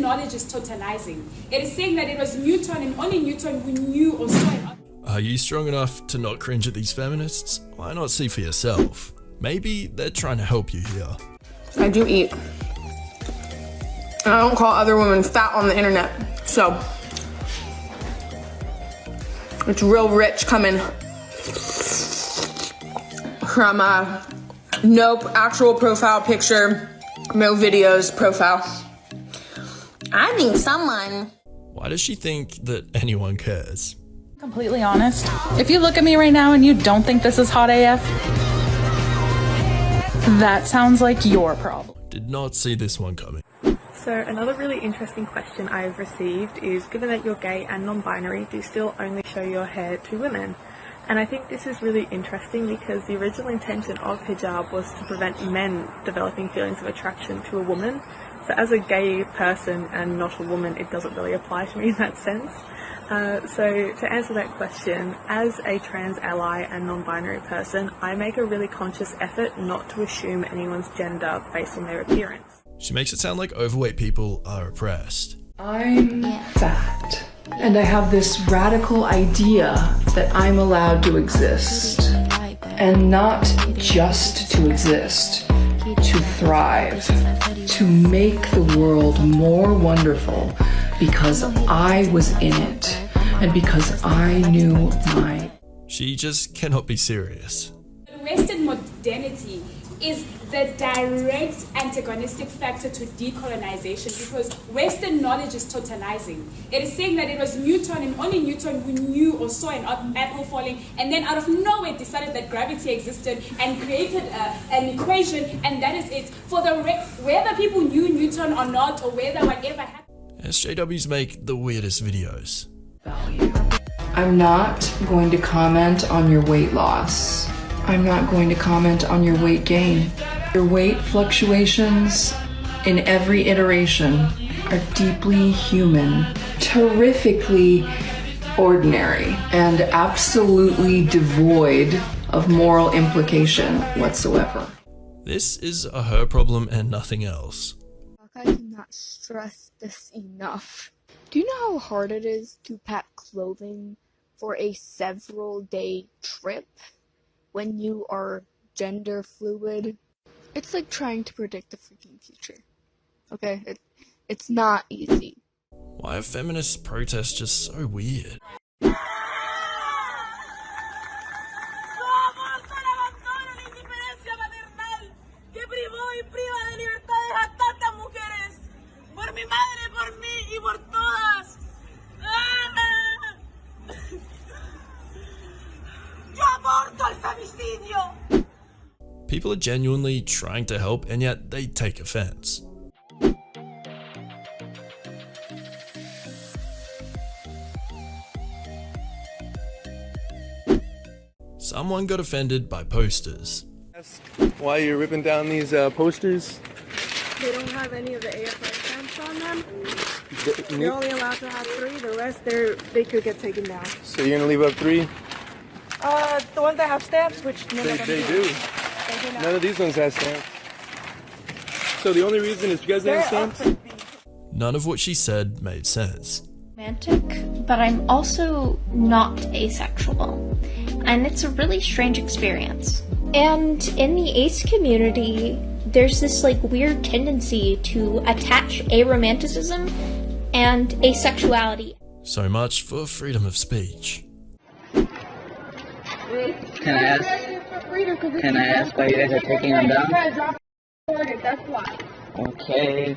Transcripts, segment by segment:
knowledge is totalizing. It is saying that it was Newton and only Newton who knew or saw it. Are you strong enough to not cringe at these feminists? Why not see for yourself? Maybe they're trying to help you here. I do eat. I don't call other women fat on the internet, so it's real rich coming from nope, actual profile picture, no videos profile. I think someone. Why does she think that anyone cares? Completely honest, if you look at me right now and you don't think this is hot AF, that sounds like your problem. Did not see this one coming. So another really interesting question I've received is, given that you're gay and non-binary, do you still only show your hair to women? And I think this is really interesting because the original intention of hijab was to prevent men developing feelings of attraction to a woman. So as a gay person and not a woman, it doesn't really apply to me in that sense. So to answer that question, as a trans ally and non-binary person, I make a really conscious effort not to assume anyone's gender based on their appearance. She makes it sound like overweight people are oppressed. I'm fat, and I have this radical idea that I'm allowed to exist, and not just to exist, to thrive, to make the world more wonderful because I was in it, and because I knew my... She just cannot be serious. Western modernity is the direct antagonistic factor to decolonization because Western knowledge is totalizing. It is saying that it was Newton and only Newton who knew or saw an apple falling, and then out of nowhere decided that gravity existed and created an equation, and that is it. For the whether people knew Newton or not, or whether whatever happened. SJWs make the weirdest videos. I'm not going to comment on your weight loss. I'm not going to comment on your weight gain. Your weight fluctuations in every iteration are deeply human, terrifically ordinary, and absolutely devoid of moral implication whatsoever. This is a her problem and nothing else. I cannot stress this enough. Do you know how hard it is to pack clothing for a several-day trip when you are gender fluid? It's like trying to predict the freaking future. Okay? It's not easy. Why are feminist protests just so weird? People are genuinely trying to help, and yet they take offense. Someone got offended by posters. Why you're ripping down these posters? They don't have any of the AFI stamps on them. You're only allowed to have 3. The rest, they could get taken down. So you're gonna leave up 3? The ones that have stamps, which none of them They do. None of these ones have stamps. So the only reason is because they have stamps? None of what she said made sense. Romantic, but I'm also not asexual, and it's a really strange experience. And in the ace community, there's this like weird tendency to attach aromanticism and asexuality. So much for freedom of speech. Can I ask why you guys are taking them down? Okay.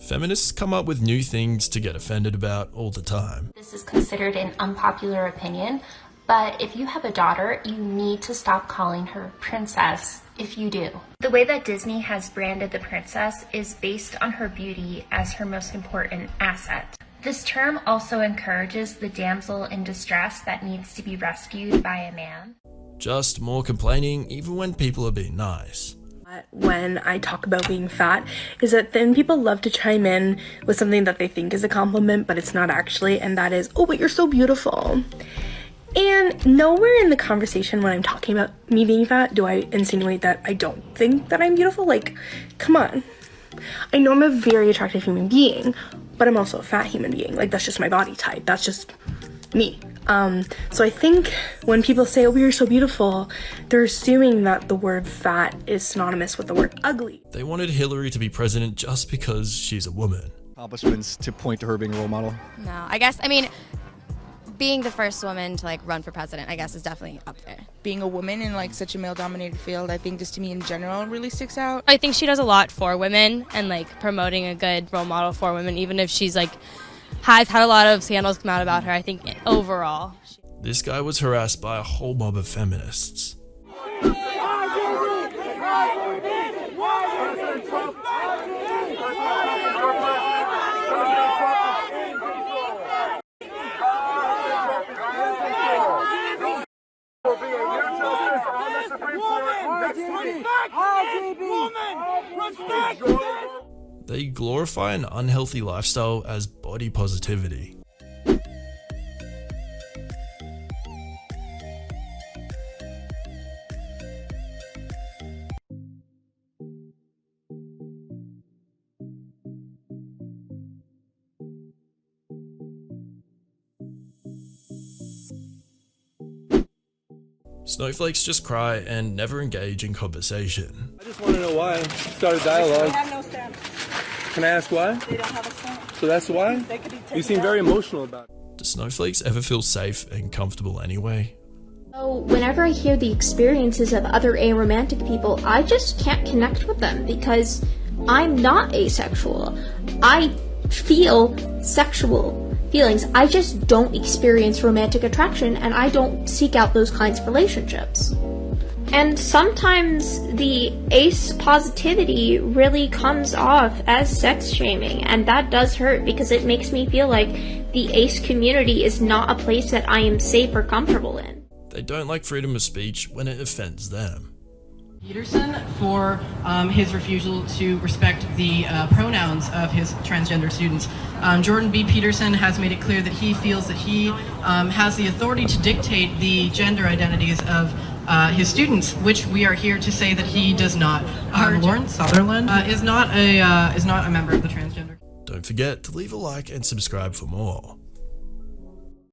Feminists come up with new things to get offended about all the time. This is considered an unpopular opinion, but if you have a daughter, you need to stop calling her princess if you do. The way that Disney has branded the princess is based on her beauty as her most important asset. This term also encourages the damsel in distress that needs to be rescued by a man. Just more complaining even when people are being nice. When I talk about being fat is that then people love to chime in with something that they think is a compliment, but it's not actually, and that is, oh, but you're so beautiful. And nowhere in the conversation when I'm talking about me being fat do I insinuate that I don't think that I'm beautiful. Like, come on. I know I'm a very attractive human being, but I'm also a fat human being. Like, that's just my body type. That's just me. So I think when people say, oh, you're so beautiful, they're assuming that the word fat is synonymous with the word ugly. They wanted Hillary to be president just because she's a woman. Accomplishments to point to her being a role model? No, I mean, being the first woman to run for president, I guess, is definitely up there. Being a woman in such a male-dominated field, I think just to me in general really sticks out. I think she does a lot for women and promoting a good role model for women, even if she's has had a lot of scandals come out about her. I think overall. This guy was harassed by a whole mob of feminists. They glorify an unhealthy lifestyle as body positivity. Snowflakes just cry and never engage in conversation. I just want to know why. Start a dialogue. They have no stamps. Can I ask why? They don't have a stamp. So that's why? They could be taken You seem out. very emotional about it. Do snowflakes ever feel safe and comfortable anyway? So whenever I hear the experiences of other aromantic people, I just can't connect with them because I'm not asexual. I feel sexual feelings. I just don't experience romantic attraction, and I don't seek out those kinds of relationships. And sometimes the ace positivity really comes off as sex shaming, and that does hurt because it makes me feel like the ace community is not a place that I am safe or comfortable in. They don't like freedom of speech when it offends them. Peterson for his refusal to respect the pronouns of his transgender students. Jordan B. Peterson has made it clear that he feels that he has the authority to dictate the gender identities of his students, which we are here to say that he does not. Lawrence Sutherland is not a member of the transgender. Don't forget to leave a like and subscribe for more.